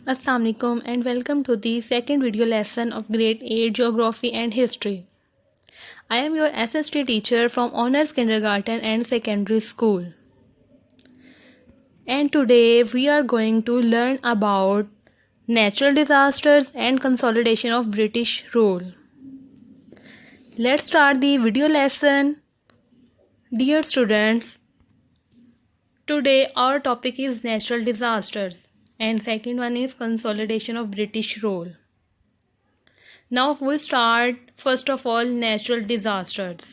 Assalamualaikum and welcome to the second video lesson of grade 8 Geography and History. I am your SST teacher from Honors Kindergarten and Secondary School. And today we are going to learn about natural disasters and consolidation of British rule. Let's start the video lesson. Dear students, today our topic is natural disasters and second one is consolidation of British rule. Now we'll start first of all natural disasters.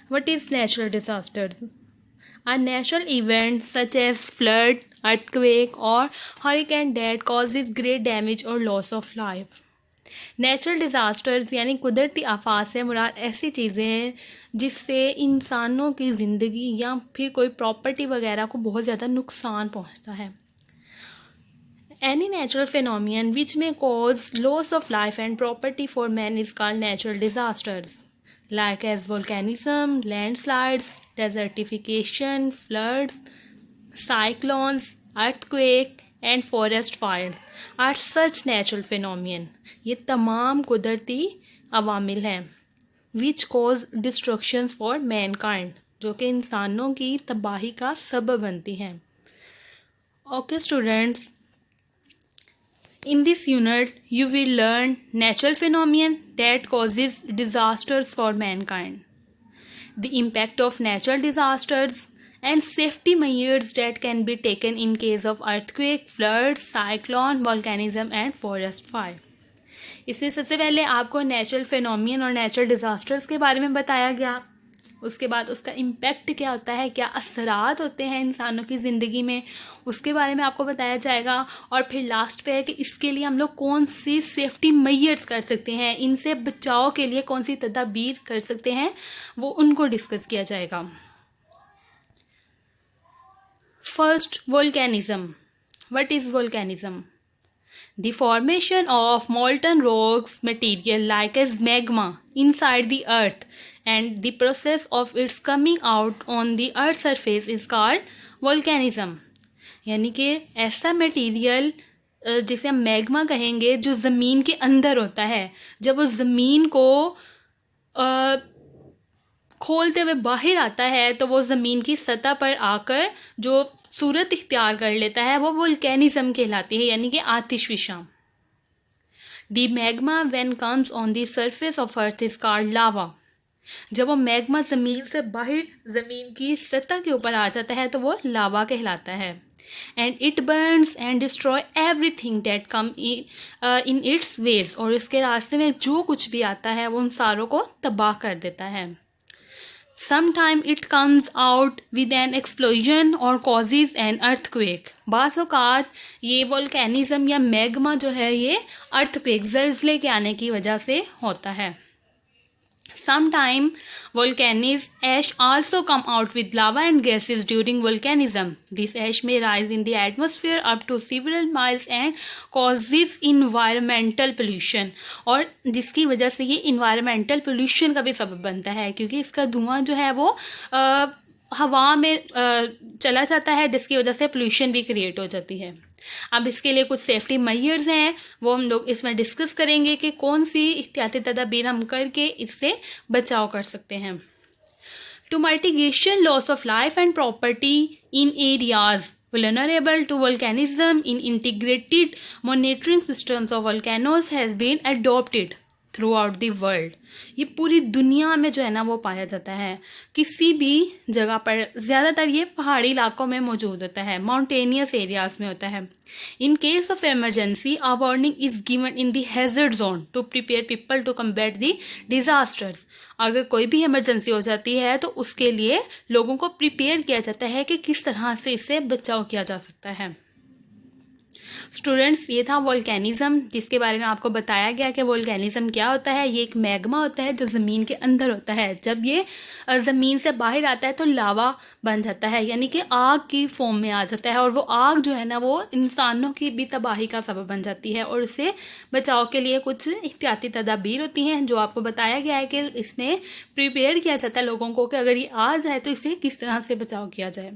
What is natural disasters? A natural event such as flood, earthquake or hurricane that causes great damage or loss of life. Natural disasters यानी कुदरती आफात से मुराद ऐसी चीज़ें हैं जिससे इंसानों की ज़िंदगी या फिर कोई प्रॉपर्टी वगैरह को बहुत ज़्यादा नुकसान पहुंचता है. Any natural phenomenon which may cause loss of life and property for man is called natural disasters, like as volcanism, landslides, desertification, floods, cyclones, earthquake and forest fires are such natural phenomenon. ये तमाम कुदरती अवामिल हैं which cause destructions for mankind, जो कि इंसानों की तबाही का सबब बनती हैं. Okay students, in this unit, you will learn natural phenomenon that causes disasters for mankind, the impact of natural disasters, and safety measures that can be taken in case of earthquake, floods, cyclone, volcanism and forest fire. इससे सबसे पहले आपको natural फिनोमियन और natural disasters के बारे में बताया गया. उसके बाद उसका इम्पैक्ट क्या होता है, क्या असरात होते हैं इंसानों की ज़िंदगी में, उसके बारे में आपको बताया जाएगा. और फिर लास्ट पे है कि इसके लिए हम लोग कौन सी सेफ्टी मेजर्स कर सकते हैं, इनसे बचाव के लिए कौन सी तदाबीर कर सकते हैं, वो उनको डिस्कस किया जाएगा. First, volcanism. What is volcanism? The formation of molten rocks material like as magma inside the earth and the process of its coming out on the earth surface is called volcanism. यानी कि ऐसा material जिसे हम magma कहेंगे जो ज़मीन के अंदर होता है, जब वो ज़मीन को खोलते हुए बाहर आता है तो वो ज़मीन की सतह पर आकर जो सूरत इख्तियार कर लेता है वो वोल्केनिज्म कहलाती है, यानी कि आतिशफिशा. The magma when comes on the surface of earth is called lava. जब वो मैग्मा ज़मीन से बाहर ज़मीन की सतह के ऊपर आ जाता है तो वो लावा कहलाता है. And it burns and destroy everything that come in its ways. और इसके रास्ते में जो कुछ भी आता है वो उन सारों को तबाह कर देता है. Sometimes it comes out with an explosion or causes an earthquake. बाज़ औक़ात ये वोल्केनिज्म या मैग्मा जो है ये अर्थक्वेक ज़लज़ले के आने की वजह से होता है. Sometimes volcanic ash also come out with lava and gases during volcanism. This ash may rise in the atmosphere up to several miles and causes environmental pollution. और जिसकी वजह से ये environmental pollution का भी सबब बनता है, क्योंकि इसका धुआं जो है वो हवा में चला जाता है, जिसकी वजह से पोल्यूशन भी क्रिएट हो जाती है. अब इसके लिए कुछ सेफ्टी मेजर्स हैं, वो हम लोग इसमें डिस्कस करेंगे कि कौन सी एहतियाती तदाबीर हम करके इससे बचाव कर सकते हैं. To mitigation loss of life and property in areas vulnerable to volcanism in integrated monitoring systems of volcanoes has been adopted through out the world. ये पूरी दुनिया में जो है ना वो पाया जाता है, किसी भी जगह पर. ज़्यादातर ये पहाड़ी इलाकों में मौजूद होता है, माउंटेनियस एरियाज़ में होता है. In case of emergency a warning is given in the hazard zone to prepare people to combat the disasters. अगर कोई भी इमरजेंसी हो जाती है तो उसके लिए लोगों को प्रिपेयर किया जाता है कि किस तरह से इससे बचाव किया जा सकता है. स्टूडेंट्स, ये था वोल्केनिज्म, जिसके बारे में आपको बताया गया कि वोल्केनिज्म क्या होता है. ये एक मैग्मा होता है जो ज़मीन के अंदर होता है. जब ये ज़मीन से बाहर आता है तो लावा बन जाता है, यानी कि आग की फॉर्म में आ जाता है. और वो आग जो है ना वो इंसानों की भी तबाही का सबब बन जाती है. और इससे बचाव के लिए कुछ एहतियाती तदाबीर होती हैं जो आपको बताया गया है कि इसमें प्रिपेयर किया जाता है लोगों को कि अगर ये आ जाए तो इसे किस तरह से बचाव किया जाए.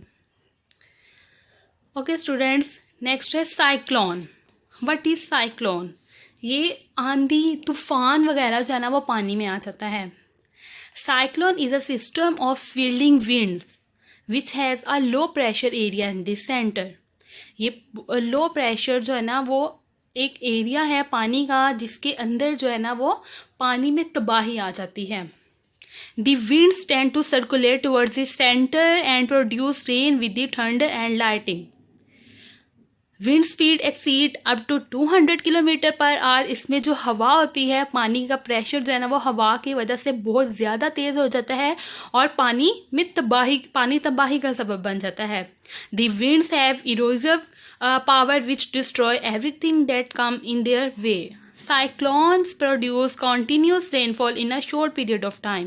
ओके स्टूडेंट्स, नेक्स्ट है साइक्लोन. What is cyclone? ये आंधी तूफान वगैरह जो है ना वो पानी में आ जाता है. Cyclone is a system of swirling winds which has a low pressure area in the centre. ये लो प्रेशर जो है ना वो एक एरिया है पानी का जिसके अंदर जो है ना वो पानी में तबाही आ जाती है. The winds tend to circulate towards the center and produce rain with the thunder and lightning. Wind speed exceed up to 200 kilometre per hour. इसमें जो हवा होती है, पानी का प्रेशर जो है ना वो हवा की वजह से बहुत ज़्यादा तेज़ हो जाता है और पानी तबाही का सबब बन जाता है. The winds have erosive power which destroy everything that come in their way. Cyclones produce continuous rainfall in a short period of time,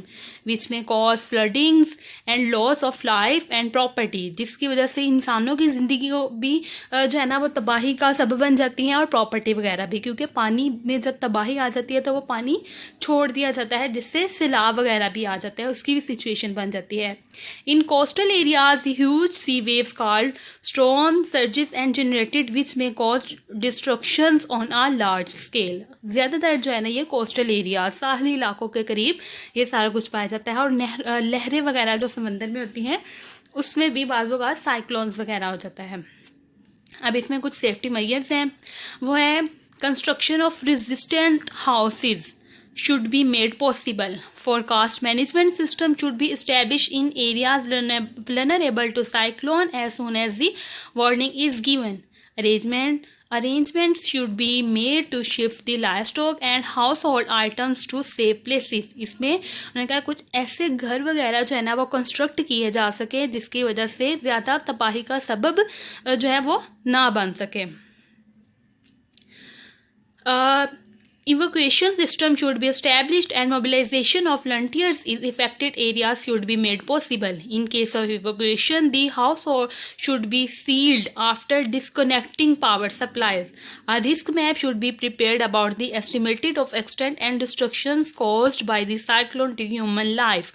which may cause floodings and loss of life and property. जिसकी वजह से इंसानों की ज़िंदगी को भी जो है ना वो तबाही का सबब बन जाती हैं और प्रॉपर्टी वगैरह भी, क्योंकि पानी में जब तबाही आ जाती है तो वो पानी छोड़ दिया जाता है जिससे सैलाब वगैरह भी आ जाता है, उसकी भी सिचुएशन बन जाती है. In coastal areas huge sea waves called storm surges and generated which में cause destructions on a large scale. ज़्यादातर जो है ना ये कोस्टल एरिया, साहली इलाकों के करीब ये सारा कुछ पाया जाता है और लहरें वगैरह जो समंदर में होती हैं उसमें भी बाज़ों का साइक्लोन्स वगैरह हो जाता है. अब इसमें कुछ सेफ्टी मेजर्स हैं. वो है construction of resistant houses should be made possible. Forecast management system should be established in areas vulnerable to cyclone as soon as the warning is given. Arrangements should be made to shift the livestock and household items to safe places. इसमें उन्होंने कहा कुछ ऐसे घर वगैरह जो है ना वो कंस्ट्रक्ट किए जा सके जिसकी वजह से ज़्यादा तबाही का सबब जो है वो ना बन सके. Evacuation system should be established and mobilization of volunteers in affected areas should be made possible. In case of evacuation, the household should be sealed after disconnecting power supplies. A risk map should be prepared about the estimated of extent and destructions caused by the cyclone to human life,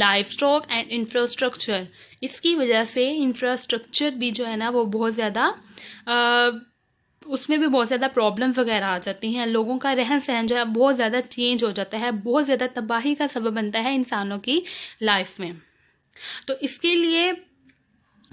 livestock and infrastructure. इसकी वजह से infrastructure भी जो है ना वो बहुत ज़्यादा उसमें भी बहुत ज़्यादा प्रॉब्लम्स वगैरह आ जाती हैं. लोगों का रहन सहन जो है बहुत ज़्यादा चेंज हो जाता है, बहुत ज़्यादा तबाही का सबब बनता है इंसानों की लाइफ में. तो इसके लिए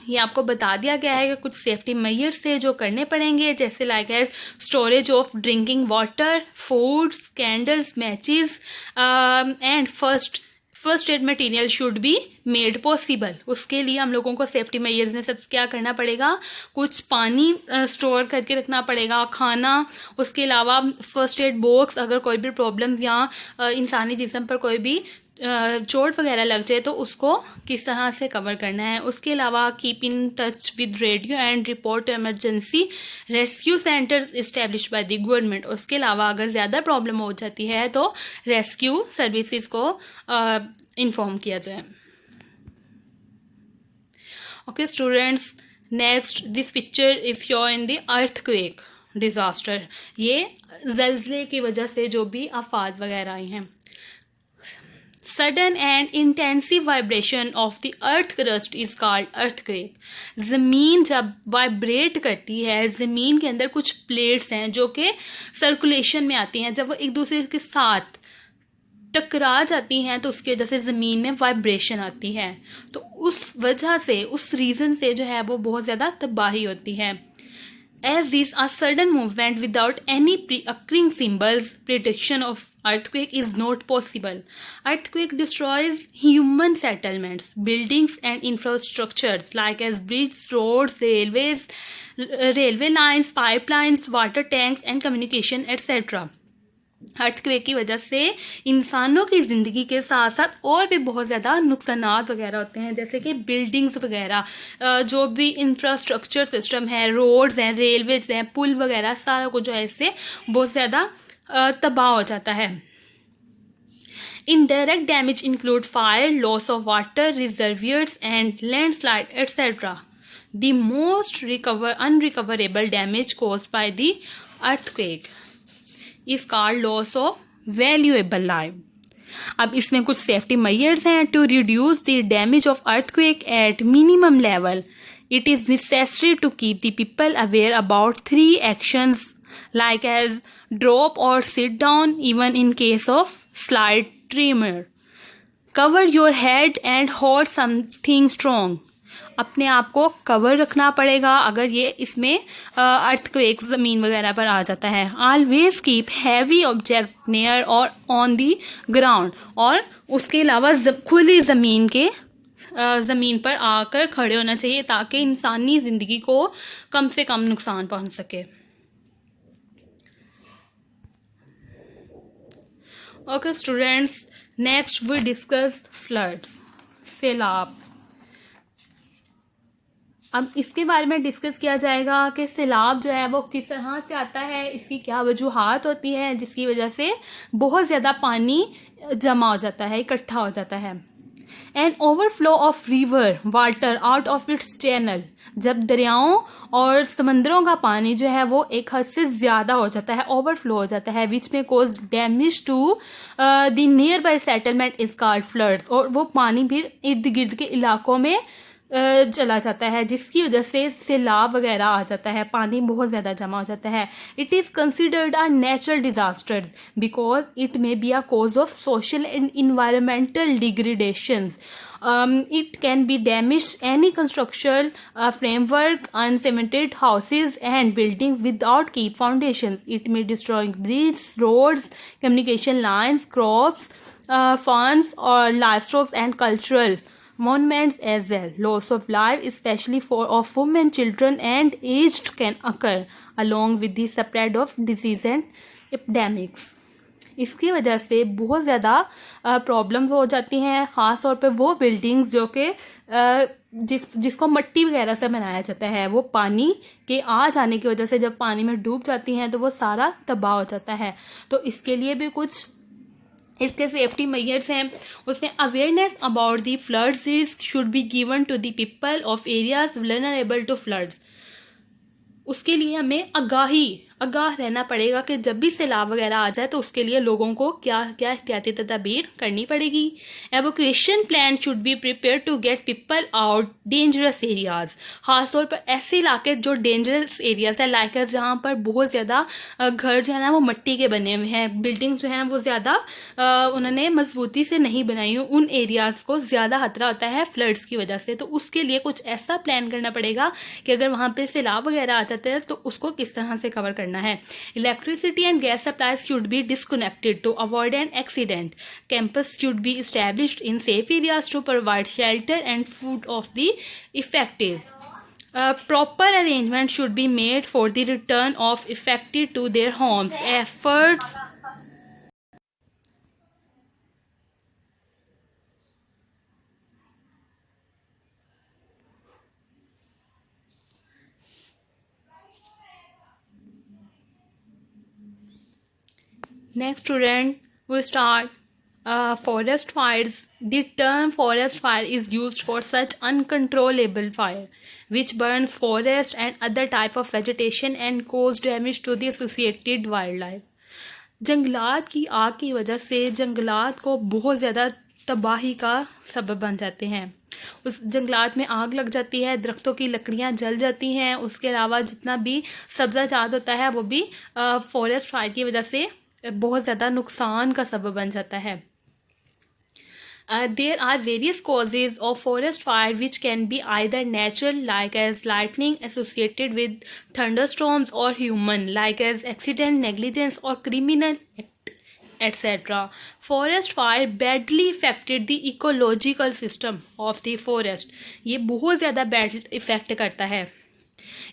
ये आपको बता दिया गया है कि कुछ सेफ्टी मेजर्स से जो करने पड़ेंगे, जैसे लाइक है storage of drinking water, foods, candles, matches and first aid material should be made possible. उसके लिए हम लोगों को सेफ्टी मेजर्स में सब क्या करना पड़ेगा, कुछ पानी स्टोर करके रखना पड़ेगा, खाना, उसके अलावा फर्स्ट एड बॉक्स, अगर कोई भी प्रॉब्लम या इंसानी जिस्म पर कोई भी चोट वगैरह लग जाए तो उसको किस तरह से कवर करना है. उसके अलावा keep in touch with radio and report emergency rescue centre establish by the government. उसके अलावा अगर ज़्यादा प्रॉब्लम हो जाती है तो रेस्क्यू सर्विसेज को इन्फॉर्म किया जाए. Okay students, next this picture is show in the earthquake disaster. ये ज़लज़ले की वजह से जो भी आफात वगैरह आई हैं. Sudden and intensive vibration of the earth crust is called earthquake. ज़मीन जब वाइब्रेट करती है, ज़मीन के अंदर कुछ प्लेट्स हैं जो कि सर्कुलेशन में आती हैं, जब वो एक दूसरे के साथ टकरा जाती हैं तो उसकी वजह से ज़मीन में वाइब्रेशन आती है. तो उस वजह से, उस रीज़न से जो है वो बहुत ज़्यादा तबाही होती है. As these are sudden movement without any pre-occurring symbols, prediction of earthquake is not possible. Earthquake destroys human settlements, buildings and infrastructures like as bridges, roads, railway lines, pipelines, water tanks and communication etc. Earthquake की वजह से इंसानों की ज़िंदगी के साथ साथ और भी बहुत ज़्यादा नुकसानात वगैरह होते हैं, जैसे कि बिल्डिंग्स वगैरह, जो भी इंफ्रास्ट्रक्चर सिस्टम है, रोड्स हैं, रेलवेज हैं, पुल वगैरह, सारा कुछ जो है इससे बहुत ज़्यादा तबाह हो जाता है. Indirect damage include fire, loss of water reservoirs and landslide etcetera. The most unrecoverable damage caused by the earthquake is called loss of valuable life. अब इसमें कुछ सेफ्टी मेजर्स हैं. To reduce the damage of earthquake at minimum level, it is necessary to keep the people aware about 3 actions like as drop or sit down, even in case of slight tremor. Cover your head and hold something strong. अपने आप को cover रखना पड़ेगा अगर ये इसमें earthquake ज़मीन वगैरह पर आ जाता है. Always keep heavy object near और ऑन दी ग्राउंड. और उसके अलावा खुली ज़मीन पर आकर खड़े होना चाहिए ताकि इंसानी ज़िंदगी को कम से कम नुकसान पहुंच सके. Okay students, next we discuss floods, सैलाब. अब इसके बारे में डिस्कस किया जाएगा कि सैलाब जो है वो किस तरह से आता है, इसकी क्या वजूहात होती हैं जिसकी वजह से बहुत ज़्यादा पानी जमा हो जाता है, इकट्ठा हो जाता है. An overflow of river water out of its channel. जब दरियाओं और समंदरों का पानी जो है वो एक हद से ज़्यादा हो जाता है, ओवरफ्लो हो जाता है, विच में cause damage to the near by settlement is called floods. और वो पानी फिर इर्द गिर्द के इलाकों में चला जाता है जिसकी वजह से सैलाब वगैरह आ जाता है, पानी बहुत ज़्यादा जमा हो जाता है. It is considered a natural disasters because it may be a cause of social and environmental डिग्रेडेशंस. It can be damaged any construction framework, uncemented houses and buildings without keep foundations. It may destroy bridges, roads, communication lines, crops, farms or livestock and cultural monuments as well. Loss of life, especially of women, children and aged, can occur along with the spread of disease and epidemics. इसकी वजह से बहुत ज़्यादा problems हो जाती हैं, ख़ास तौर पे वो बिल्डिंग्स जो कि जिसको मिट्टी वगैरह से बनाया जाता है, वो पानी के आ जाने की वजह से जब पानी में डूब जाती हैं तो वो सारा तबाह हो जाता है. तो इसके लिए भी कुछ इसके सेफ्टी मेजर्स हैं. उसमें awareness about the floods is should be given to the people of areas vulnerable to floods. उसके लिए हमें आगाह रहना पड़ेगा कि जब भी सैलाब वगैरह आ जाए तो उसके लिए लोगों को क्या क्या एहतियाती तदाबीर करनी पड़ेगी. Evacuation plan should be prepare to get people out dangerous areas. खासतौर पर ऐसे इलाके जो डेंजरस एरियाज है, लाइक जहाँ पर बहुत ज़्यादा घर जो है ना वो मिट्टी के बने हुए हैं, बिल्डिंग जो है ना वो ज़्यादा उन्होंने मजबूती से नहीं बनाई हुई, उन एरियाज़ को ज़्यादा खतरा होता है फ्लड्स की वजह से. तो उसके लिए कुछ ऐसा प्लान करना पड़ेगा कि अगर वहाँ पर सैलाब वगैरह आ जाते हैं तो उसको किस तरह से कवर करना है. Electricity and gas supplies should be disconnected to avoid an accident. Campus should be established in safe areas to provide shelter and food of the affected. Proper arrangement should be made for the return of affected to their homes. Efforts Next student, we start forest fires. The term forest fire is used for such uncontrollable fire which burns forest and other type of vegetation and cause damage to the associated wildlife. जंगलात की आग की वजह से जंगलात को बहुत ज़्यादा तबाही का सबब बन जाते हैं. उस जंगलात में आग लग जाती है, दरख्तों की लकड़ियां जल जाती हैं, उसके अलावा जितना भी सब्ज़ाजात होता है वो भी फॉरेस्ट फायर की वजह से बहुत ज़्यादा नुकसान का सबब बन जाता है. There are various causes of forest fire which can be either natural like as lightning associated with thunderstorms or human like as accident, negligence or criminal act, etc. Forest fire badly affected the ecological system of the forest. ये बहुत ज़्यादा bad effect करता है.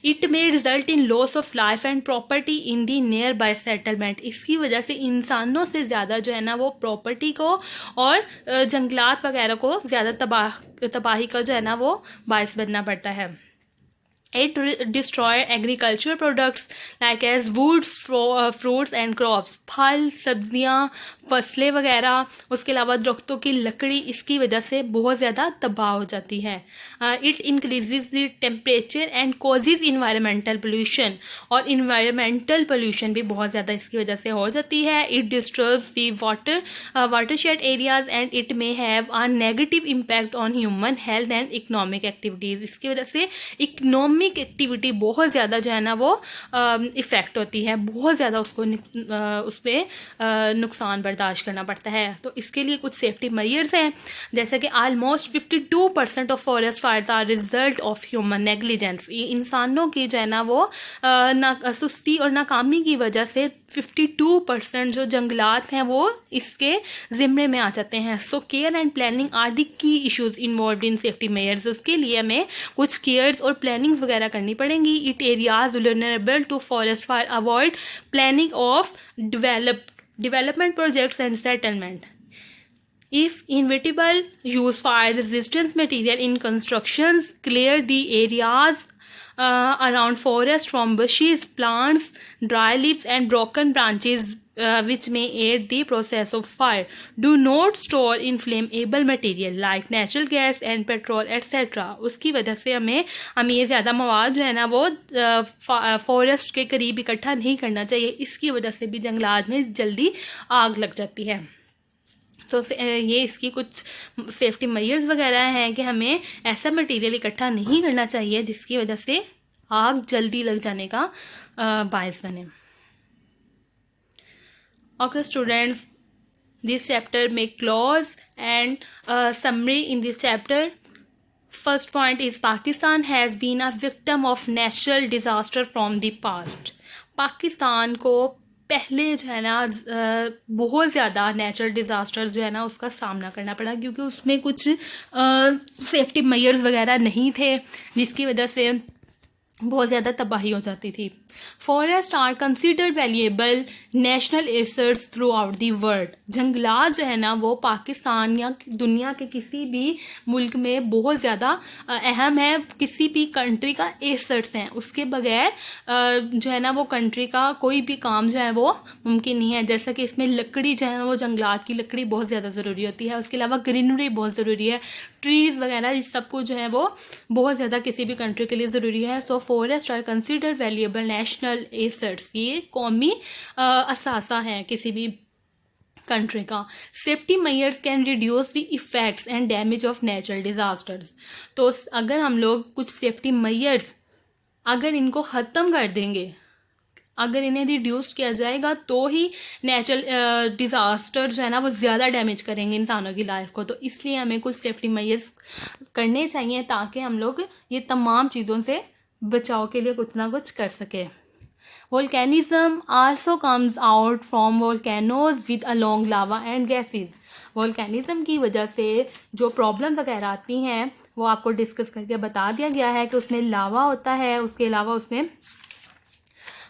It may result in loss of life and property in the nearby settlement. इसकी वजह से इंसानों से ज़्यादा जो है ना वो प्रॉपर्टी को और जंगलात वगैरह को ज़्यादा तबाही का जो है ना वो बायस बनना पड़ता है. It destroy agricultural products like as woods, fruits and crops. फल, सब्जियां, फसलें वगैरह, उसके अलावा दरख्तों की लकड़ी इसकी वजह से बहुत ज़्यादा तबाह हो जाती है. It increases the temperature and causes environmental pollution. और environmental pollution भी बहुत ज़्यादा इसकी वजह से हो जाती है. It disturbs the watershed areas and it may have a negative impact on human health and economic activities. इसकी वजह से इकोनॉमिक इकोनॉमिक एक्टिविटी बहुत ज़्यादा जो है ना वो इफ़ेक्ट होती है, बहुत ज़्यादा उसको उस पर नुकसान बर्दाश्त करना पड़ता है। तो इसके लिए कुछ सेफ्टी मेजर्स हैं, जैसे कि almost 52% of forest fires are result of human negligence. इंसानों की जो है ना वो सुस्ती और नाकामी की वजह से 52% जो जंगलात हैं वो इसके ज़िम्मे में आ जाते हैं। So care and planning are the key issues involve in safety measures. उसके लिए हमें कुछ केयर्स और प्लानिंग्स वगैरह करनी पड़ेंगी। It areas vulnerable to forest fire, avoid planning of development projects and settlement. If inevitable, use fire resistant material in constructions, clear the areas around forest from bushes, plants, dry leaves and broken branches which may aid the process of fire. Do not store inflammable material like natural gas and petrol etc. उसकी वजह से हमें ये ज़्यादा मवाद जो है ना वो फॉरेस्ट के करीब इकट्ठा नहीं करना चाहिए। इसकी वजह से भी जंगलात में जल्दी आग लग जाती है। तो ये इसकी कुछ सेफ्टी मेजर्स वगैरह हैं कि हमें ऐसा मटेरियल इकट्ठा नहीं करना चाहिए जिसकी वजह से आग जल्दी लग जाने का बायस बने। Okay students, this chapter make clause and summary in this chapter. First point is Pakistan has been a victim of natural disaster from the past. Pakistan को पहले जो है ना बहुत ज़्यादा नेचुरल डिज़ास्टर जो है ना उसका सामना करना पड़ा, क्योंकि उसमें कुछ सेफ्टी मेजर्स वगैरह नहीं थे जिसकी वजह से बहुत ज़्यादा तबाही हो जाती थी। Forest are considered valuable national assets throughout the world. जंगलात जो है ना वो पाकिस्तान या दुनिया के किसी भी मुल्क में बहुत ज़्यादा अहम है, किसी भी कंट्री का एसेट्स हैं। उसके बगैर जो है ना वो कंट्री का कोई भी काम जो है वो मुमकिन नहीं है। जैसा कि इसमें लकड़ी जो है ना वो जंगलात की लकड़ी बहुत ज़्यादा ज़रूरी होती है। उसके अलावा ग्रीनरी बहुत ज़रूरी है, ट्रीज़ वगैरह इस सब कुछ जो है वो बहुत ज़्यादा किसी भी कंट्री के लिए ज़रूरी है। So forest are considered valuable national assets, ये कौमी असासा है किसी भी कंट्री का। Safety measures can reduce the effects and damage of natural disasters. तो अगर हम लोग कुछ सेफ्टी मेजर्स अगर इनको ख़त्म कर देंगे, अगर इन्हें रिड्यूस किया जाएगा तो ही नेचुरल डिज़ास्टर जो है ना वो ज़्यादा डैमेज करेंगे इंसानों की लाइफ को। तो इसलिए हमें कुछ सेफ्टी मेजर्स करने चाहिए ताकि हम लोग ये तमाम चीज़ों से बचाव के लिए कुछ ना कुछ कर सके। Volcanism also comes out from volcanoes with a long lava and gases. Volcanism की वजह से जो प्रॉब्लम वगैरह आती हैं वो आपको डिस्कस करके बता दिया गया है कि उसमें लावा होता है, उसके अलावा उसमें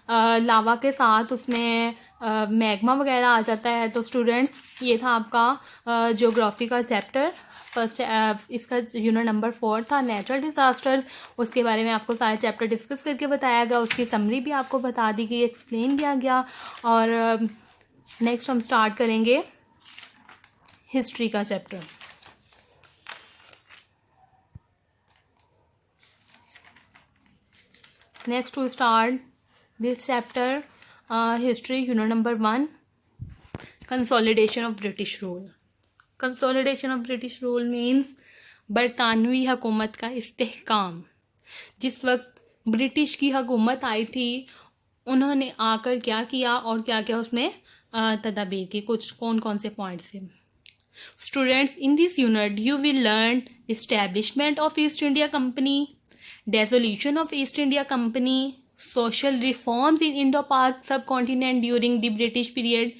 लावा के साथ उसमें मैग्मा वगैरह आ जाता है। तो स्टूडेंट्स ये था आपका ज्योग्राफी का चैप्टर फर्स्ट, इसका यूनिट नंबर 4 था नेचुरल डिज़ास्टर्स। उसके बारे में आपको सारे चैप्टर डिस्कस करके बताया गया, उसकी समरी भी आपको बता दी गई, एक्सप्लेन किया गया। और नेक्स्ट हम स्टार्ट करेंगे हिस्ट्री का chapter. Next to start this chapter history unit number 1 consolidation of British rule. Consolidation of British rule means बरतानवी हुकूमत का इस्तेहकाम। जिस वक्त ब्रिटिश की हुकूमत आई थी उन्होंने आकर क्या किया और क्या क्या उसमें तदाबीर की, कुछ कौन कौन से पॉइंट्स थे। Students in this unit you will learn establishment of East India Company, dissolution of East India Company, social reforms in Indo-Pak subcontinent during the British period,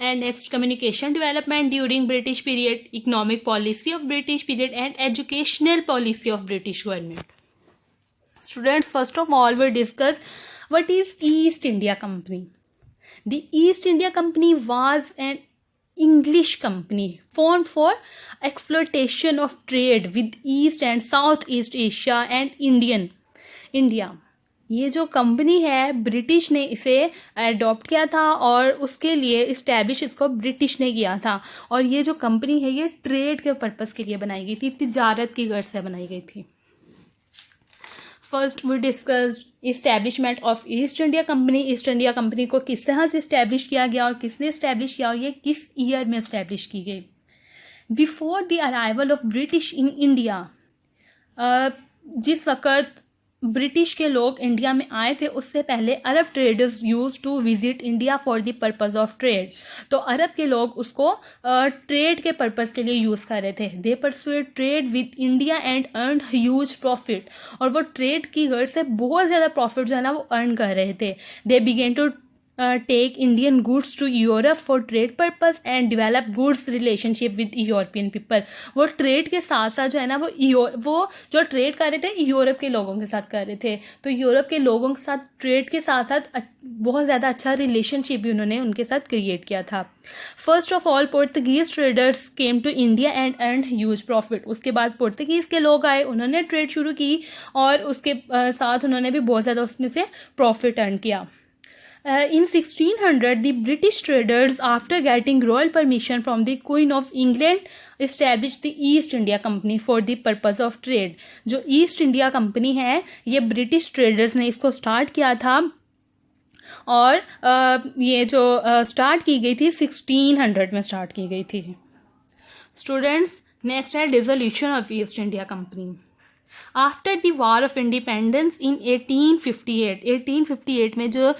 and next communication development during British period, economic policy of British period and educational policy of British government. Students, first of all we'll discuss what is East India Company. The East India Company was an English company formed for exploitation of trade with East and Southeast Asia and India. ये जो company है British ने इसे adopt किया था और उसके लिए इस्टेब्लिश इसको ब्रिटिश ने किया था। और ये जो कंपनी है ये ट्रेड के पर्पस के लिए बनाई गई थी, तिजारत की गर्ज से बनाई गई थी। First we discuss establishment of East India Company. East India company को किस तरह से इस्टेब्लिश किया गया और किसने इस्टेब्लिश किया और ये किस ईयर में इस्टेब्लिश की गई। Before the arrival of British in India, जिस वक़्त ब्रिटिश के लोग इंडिया में आए थे उससे पहले Arab traders use to visit India for the purpose of trade. तो अरब के लोग उसको ट्रेड के पर्पज़ के लिए यूज़ कर रहे थे। They pursued trade with India and earn huge profit, और वो ट्रेड की गर्ज से बहुत ज़्यादा प्रॉफिट जो है ना वो अर्न कर रहे थे। They began to take Indian goods to Europe for trade purpose and develop goods relationship with European people। वो ट्रेड के साथ साथ जो है ना वो जो ट्रेड कर रहे थे यूरोप के लोगों के साथ कर रहे थे। तो यूरोप के लोगों के साथ ट्रेड के साथ साथ बहुत ज़्यादा अच्छा रिलेशनशिप भी उन्होंने उनके साथ क्रिएट किया था। First of all Portuguese traders came to India and earn huge profit. उसके बाद पोर्तुगीज़ के लोग आए, उन्होंने ट्रेड शुरू की और उसके साथ उन्होंने भी बहुत ज़्यादा उसमें से प्रॉफिट अर्न किया। In 1600, the British traders, after getting royal permission from the Queen of England, established the East India Company for the purpose of trade। जो ईस्ट इंडिया कंपनी है ये ब्रिटिश ट्रेडर्स ने इसको स्टार्ट किया था, और ये जो स्टार्ट की गई थी 1600 में स्टार्ट की गई थी। स्टूडेंट्स, नेक्स्ट है dissolution of East India Company. After the war of independence in 1858 में जो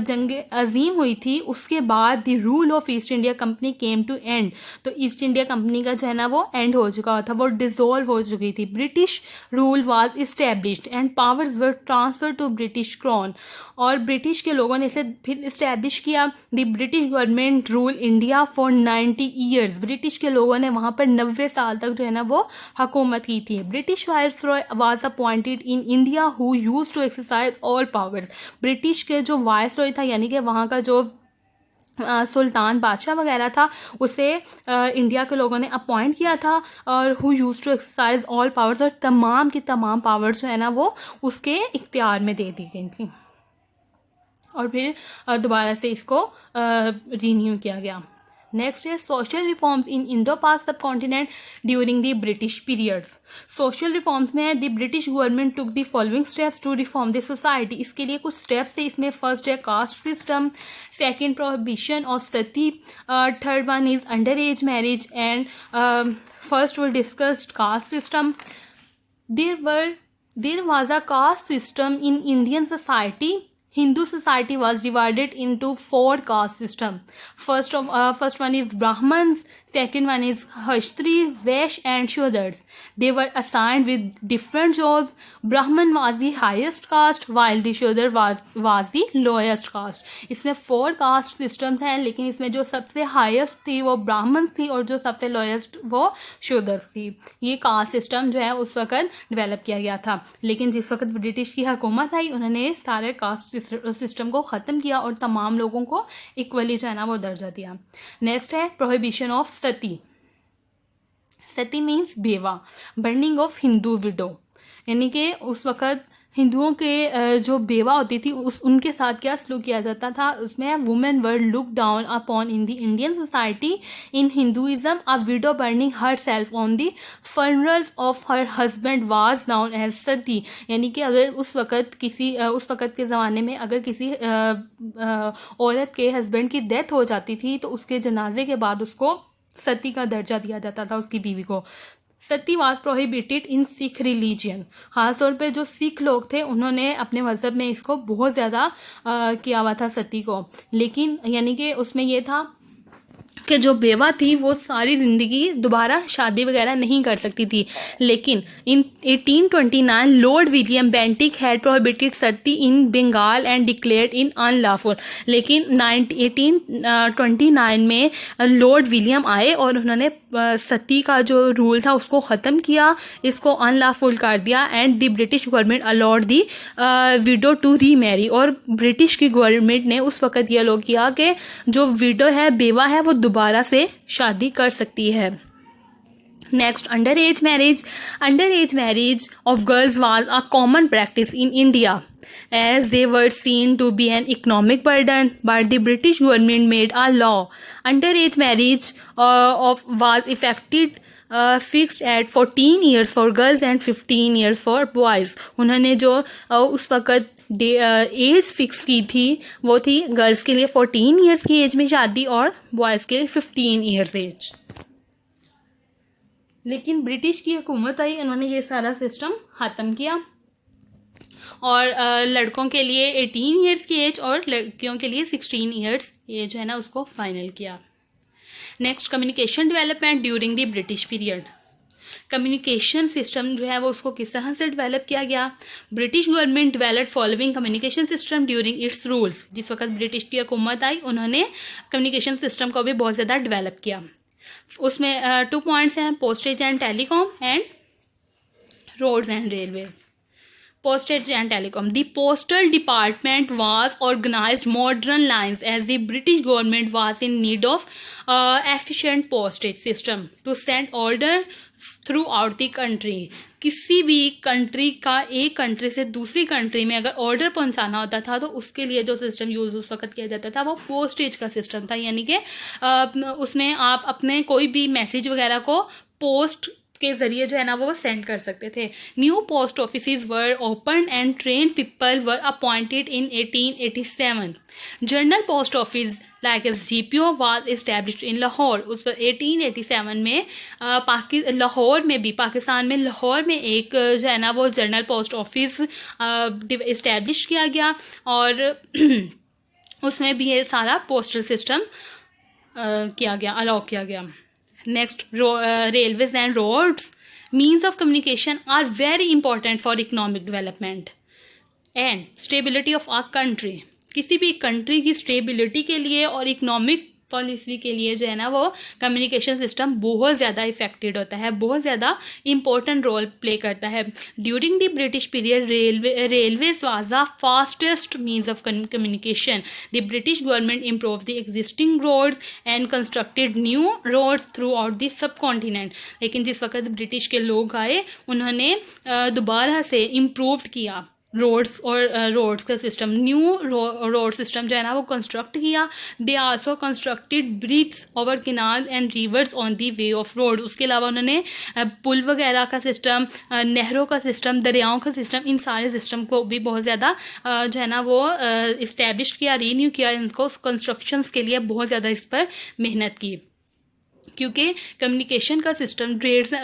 जंग अजीम हुई थी उसके बाद the rule of East India Company came to end. तो ईस्ट इंडिया कंपनी का जो है ना वो एंड हो चुका था, वो डिसॉल्व हो चुकी थी। British rule was established and powers were transfer to British crown, और ब्रिटिश के लोगों ने इसे फिर इस्टेब्लिश किया। The British government rule India for 90 years. British के लोगों ने वहाँ पर 90 साल तक जो है ना वो हुकूमत की थी। British viceroy was appointed in India who used to exercise all powers। British के जो वायसरॉय था यानी कि वहाँ का जो सुल्तान बादशाह वगैरह था उसे इंडिया के लोगों ने अपॉइंट किया था, और who use to exercise all powers, और तमाम की तमाम पावर्स जो है ना वो उसके इख्तियार में दे दी गई थी, और फिर दोबारा से इसको रीन्यू किया गया। नेक्स्ट है social reforms in Indo Pak subcontinent during the British periods. Social reforms में the British government took the following steps to reform the society. इसके लिए कुछ स्टेप्स थे। इसमें फर्स्ट है caste system, second prohibition of sati, third one is under age marriage, and first will discussed caste system. There was a caste system in Indian society. Hindu society was divided into 4 caste system. First one is Brahmins, second one is Kshatriyas, Vaishya and Shudras. They were assigned with different jobs. Brahman was the highest caste while the Shudra was the lowest caste. इसमें 4 caste systems हैं, लेकिन इसमें जो सबसे highest थी वो ब्राह्मण थी और जो सबसे lowest वो शूद्रस थी। ये caste system जो है उस वक्त डेवलप किया गया था, लेकिन जिस वक्त ब्रिटिश की हुकूमत आई उन्होंने सारे कास्ट सिस्टम को ख़त्म किया और तमाम लोगों को इक्वली जो है ना वो दर्जा दिया। नेक्स्ट है prohibition of Sati. Sati means बेवा, बर्निंग ऑफ हिंदू विडो, यानी कि उस वक़्त हिंदुओं के जो बेवा होती थी उनके साथ क्या सलूक किया जाता था। उसमें women were look down upon in the Indian society. In Hinduism a widow burning her self on the funerals of her husband was known as sati, यानी कि अगर उस वक़्त के ज़माने में अगर किसी औरत के हस्बैंड की डेथ हो जाती थी तो उसके जनाजे के बाद उसको सती का दर्जा दिया जाता था उसकी बीवी को। Sati was prohibited in Sikh religion. ख़ास तौर पे जो सिख लोग थे उन्होंने अपने मज़हब में इसको बहुत ज़्यादा किया हुआ था सती को, लेकिन यानी कि उसमें यह था कि जो बेवा थी वो सारी ज़िंदगी दोबारा शादी वगैरह नहीं कर सकती थी। लेकिन in 1829 Lord William Bentinck had prohibited sati in Bengal and declared in unlawful. लेकिन 1829 में लॉर्ड विलियम आए और उन्होंने सती का जो रूल था उसको ख़त्म किया, इसको अनलॉफुल कर दिया, and the British government allowed the widow to remarry. और ब्रिटिश की गवर्नमेंट ने उस वक़्त यह लो किया कि जो विडो है, बेवा है, वो दोबारा से शादी कर सकती है। Next under age marriage. Under age marriage of girls was a common practice in India as they were seen to be an economic burden, but the British government made a law. Underage marriage was effected fixed at 14 years for girls and 15 years for boys. उन्होंने जो उस वक़्त as fix की थी वो थी girls के लिए 14 ईयर्स की एज में शादी और बॉयज़ के लिए 15 ईयर्स एज। लेकिन ब्रिटिश की हुकूमत आई, उन्होंने ये सारा सिस्टम ख़त्म किया। और लड़कों के लिए 18 ईयर्स की एज और लड़कियों के लिए 16 ईयर्स एज जो है ना उसको फाइनल किया। Next, communication development during the British period. Communication system जो है वो उसको किस तरह से डेवलप किया गया। British government develop following communication system during its rules. जिस वक्त ब्रिटिश की हुकूमत आई उन्होंने कम्युनिकेशन सिस्टम को भी बहुत ज़्यादा डेवलप किया। उसमें 2 पॉइंट्स हैं, postage and telecom and roads and railways. Postage and telecom. The postal department was organized modern lines as the British government was in need of efficient postage system to send orders throughout the country. किसी भी country का एक country से दूसरी country में अगर order पहुंचाना होता था तो उसके लिए जो सिस्टम यूज उस वक्त किया जाता था वो पोस्टेज का सिस्टम था, यानी कि उसमें आप अपने कोई भी मैसेज वगैरह को पोस्ट के जरिए जो है ना वो सेंड कर सकते थे। New post office were open and train people were appointed in 1887। General post office like S GPO was established in Lahore. उस 1887 में लाहौर में भी, पाकिस्तान में लाहौर में एक जो है ना वो जनरल पोस्ट ऑफिस इस्टेब्लिश किया गया और उसमें भी ये सारा पोस्टल सिस्टम किया गया, अलाउ किया गया। Next, railways and roads, means of communication are very important for economic development and stability of our country. किसी भी कंट्री की स्टेबिलिटी के लिए और इकोनॉमिक पॉलिसी के लिए जो है ना वो कम्युनिकेशन सिस्टम बहुत ज़्यादा इफेक्टेड होता है, बहुत ज़्यादा इंपॉर्टेंट रोल प्ले करता है। During the British period railways was the fastest means of communication. The British government improve the existing roads and constructed new roads throughout the subcontinent. लेकिन जिस वक्त British के लोग आए उन्होंने दोबारा से इम्प्रूव किया रोड्स और रोड्स का सिस्टम, न्यू रोड सिस्टम जो है ना वो कंस्ट्रक्ट किया। They also constructed breeds over canal and reverse on the way of road. उसके अलावा उन्होंने पुल वगैरह का सिस्टम, नहरों का सिस्टम, दरियाओं का सिस्टम, इन सारे सिस्टम को भी बहुत ज़्यादा जो है ना वो इस्टेब्लिश किया, रीन्यू किया, इनको कंस्ट्रक्शंस के लिए बहुत ज़्यादा इस पर मेहनत की। क्योंकि कम्युनिकेशन का सिस्टम,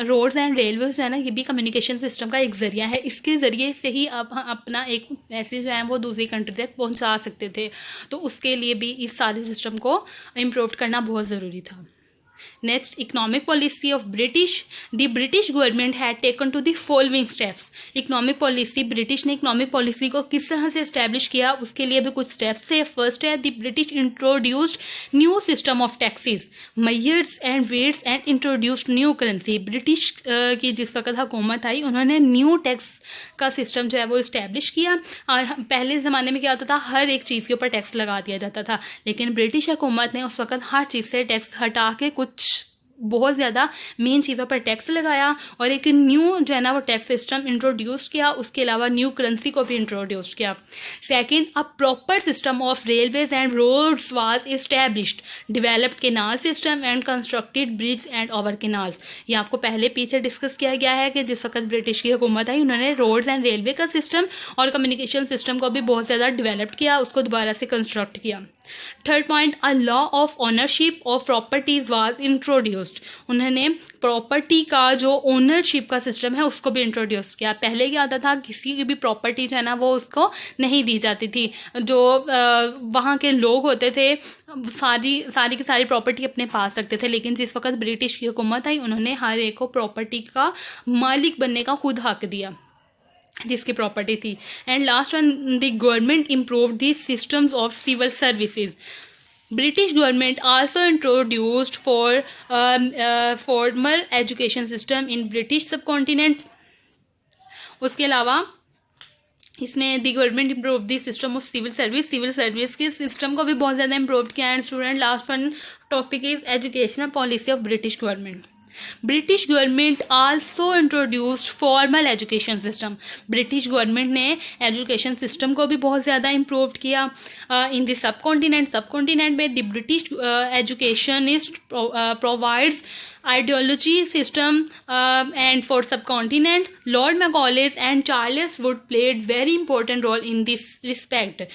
रोड्स एंड रेलवेज है ना, ये भी कम्युनिकेशन सिस्टम का एक ज़रिया है। इसके ज़रिए से ही आप अपना एक मैसेज जो है वो दूसरी कंट्री तक पहुंचा सकते थे, तो उसके लिए भी इस सारे सिस्टम को इम्प्रूव करना बहुत ज़रूरी था। Next, economic policy of British. The British government had taken to the following steps. Economic policy, British ने इकोनॉमिक पॉलिसी को किस तरह से इस्टेब्लिश किया उसके लिए भी कुछ स्टेप्स है। फर्स्ट है, the British introduced new system of taxes, measures and weights and introduced new currency. British की जिस वक्त हुकूमत आई उन्होंने न्यू टैक्स का सिस्टम जो है वो इस्टेब्लिश किया। और पहले ज़माने में क्या होता था, हर एक चीज़ के ऊपर टैक्स लगा दिया जाता था, लेकिन ब्रिटिश हुकूमत ने उस वक्त हर चीज़ से टैक्स हटा के कुछ बहुत ज़्यादा मेन चीज़ों पर टैक्स लगाया और एक न्यू जो है ना वो टैक्स सिस्टम इंट्रोड्यूस किया। उसके अलावा न्यू करेंसी को भी इंट्रोड्यूस किया। Second, a proper system of railways and roads was established, developed canal system and constructed bridge and over canals. ये आपको पहले पीछे डिस्कस किया गया है कि जिस वक्त ब्रिटिश की हुकूमत आई उन्होंने रोड्स एंड रेलवे का सिस्टम और कम्युनिकेशन सिस्टम को भी बहुत ज़्यादा डेवलप्ड किया, उसको दोबारा से कंस्ट्रक्ट किया। Third point, a law of ownership of properties was introduced. उन्होंने प्रॉपर्टी का जो ओनरशिप का सिस्टम है उसको भी इंट्रोड्यूस किया। पहले क्या होता था, किसी की भी प्रॉपर्टी जो है ना वो उसको नहीं दी जाती थी। जो वहाँ के लोग होते थे सारी की सारी प्रॉपर्टी अपने पास रखते थे, लेकिन जिस वक्त ब्रिटिश की हुकूमत आई उन्होंने हर एक को प्रॉपर्टी का मालिक बनने का खुद हक दिया जिसकी प्रॉपर्टी थी। And last one, the government improve the systems of civil services. British government also introduced formal education system in British subcontinent. उसके अलावा इसमें the government improve the system of civil service के system को भी बहुत ज़्यादा improve किया। And student, last one topic is educational policy of British government. British government also introduced formal education system. British government ने एजुकेशन सिस्टम को भी बहुत ज़्यादा इम्प्रूव किया इन द सब कॉन्टिनेंट में the British educationist provides ideology system and for subcontinent. Lord Macaulay and Charles Wood played very important role in this respect.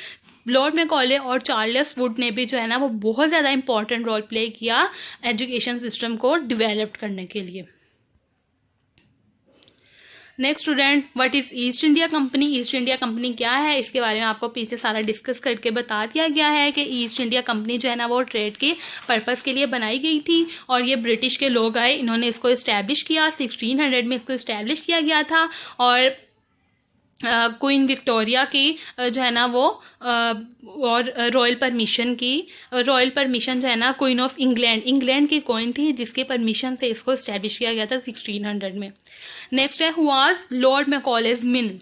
Lord Macaulay और Charles Wood ने भी जो है ना वो बहुत ज़्यादा इंपॉर्टेंट रोल प्ले किया एजुकेशन सिस्टम को डेवलप करने के लिए। Next student, what is east India Company. East India company क्या है, इसके बारे में आपको पीछे सारा डिस्कस करके बता दिया गया है कि ईस्ट इंडिया कंपनी जो है ना वो ट्रेड के पर्पस के लिए बनाई गई थी और ये ब्रिटिश के लोग आए, इन्होंने इसको इस्टेब्लिश किया। 1600 में इसको इस्टेब्लिश किया गया था और क्वीन विक्टोरिया की जो है ना वो और रॉयल परमिशन जो है ना क्वीन ऑफ इंग्लैंड की क्वीन थी, जिसके परमिशन से इसको इस्टेब्लिश किया गया था 1600 में। नेक्स्ट है, who was Lord Macaulay's minute.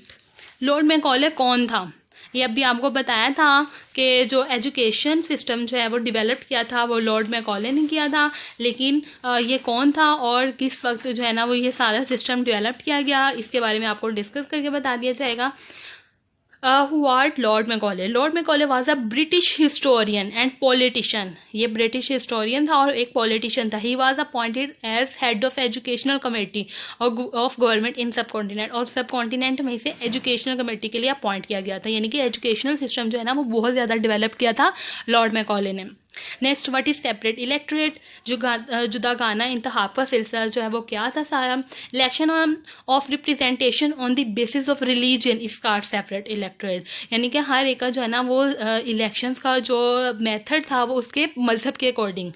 Lord Macaulay कौन था, ये अभी आपको बताया था कि जो एजुकेशन सिस्टम जो है वो डेवलप किया था वो लॉर्ड मैकॉले ने किया था, लेकिन ये कौन था और किस वक्त जो है ना वो ये सारा सिस्टम डेवलप किया गया, इसके बारे में आपको डिस्कस करके बता दिया जाएगा। What Lord Macaulay. Lord Macaulay was a British historian and politician. ये ब्रिटिश हिस्टोरियन था और एक पॉलिटिशियन था। He was appointed as head of educational committee of government in subcontinent, और सब कॉन्टिनेंट में से एजुकेशनल कमेटी के लिए अपॉइंट किया गया था, यानी कि एजुकेशनल सिस्टम जो है ना वो बहुत ज़्यादा डेवलप किया था लॉर्ड मैकॉले ने। Next, what is separate electorate. जुदा गाना इंतखाब का सिलसिला जो है वो क्या था सारा। Election of representation on the basis of religion is called separate electorate, यानी कि हर एक का जो है ना वो इलेक्शंस का जो मेथड था वो उसके मजहब के अकॉर्डिंग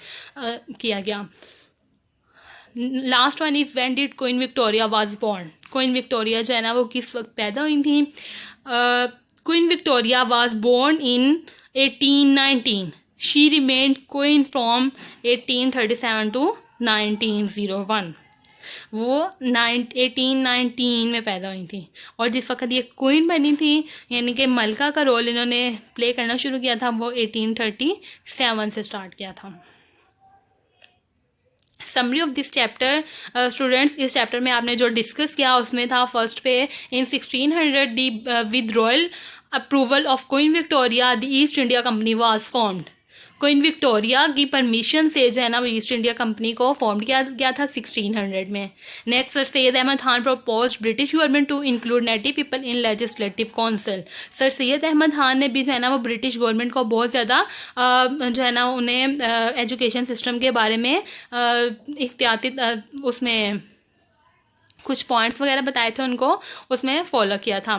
किया गया। Last one is when did Queen Victoria was born. Queen Victoria जो है ना वो किस वक्त पैदा हुई थी। Queen Victoria was born in 1819। She remained queen from 1837 to 1901। वो 1819 में पैदा हुई थी और जिस वक्त ये क्वीन बनी थी, यानी कि मलका का रोल इन्होंने प्ले करना शुरू किया था, वो 1837 से स्टार्ट किया था। Summary of this chapter students, इस चैप्टर में आपने जो डिस्कस किया उसमें था फर्स्ट पे, in 1600 the with royal approval of Queen Victoria the East India Company was formed. Queen Victoria की परमिशन से जो है ना वो ईस्ट इंडिया कंपनी को फॉर्म किया गया था 1600 में। Next, sir Sayyid Ahmad Khan propose British government to include native people in legislative council. Sir Sayyid Ahmad Khan ने भी जो है ना वो ब्रिटिश गवर्नमेंट को बहुत ज़्यादा जो है ना उन्हें एजुकेशन सिस्टम के बारे में इख्तियाती उसमें कुछ पॉइंट्स वगैरह बताए थे, उनको उसमें फॉलो किया था।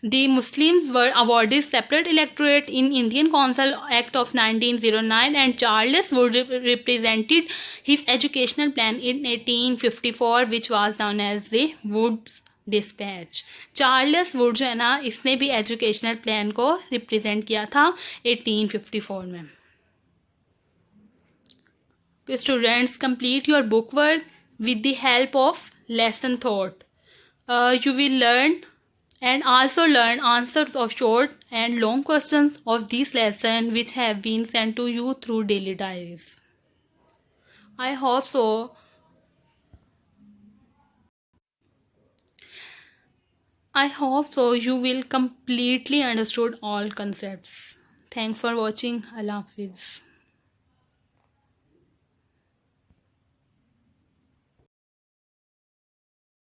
The Muslims were awarded separate electorate in Indian Council Act of 1909 and Charles Wood represented his educational plan in 1854 which was known as the Wood's Dispatch. Charles Wood जो है ना इसने भी एजुकेशनल प्लान को represent किया था 1854 में। Students, complete your book work with the help of lesson thought. You will learn and also learn answers of short and long questions of this lesson which have been sent to you through daily diaries. I hope so. You will completely understood all concepts. Thanks for watching. Allah Hafiz.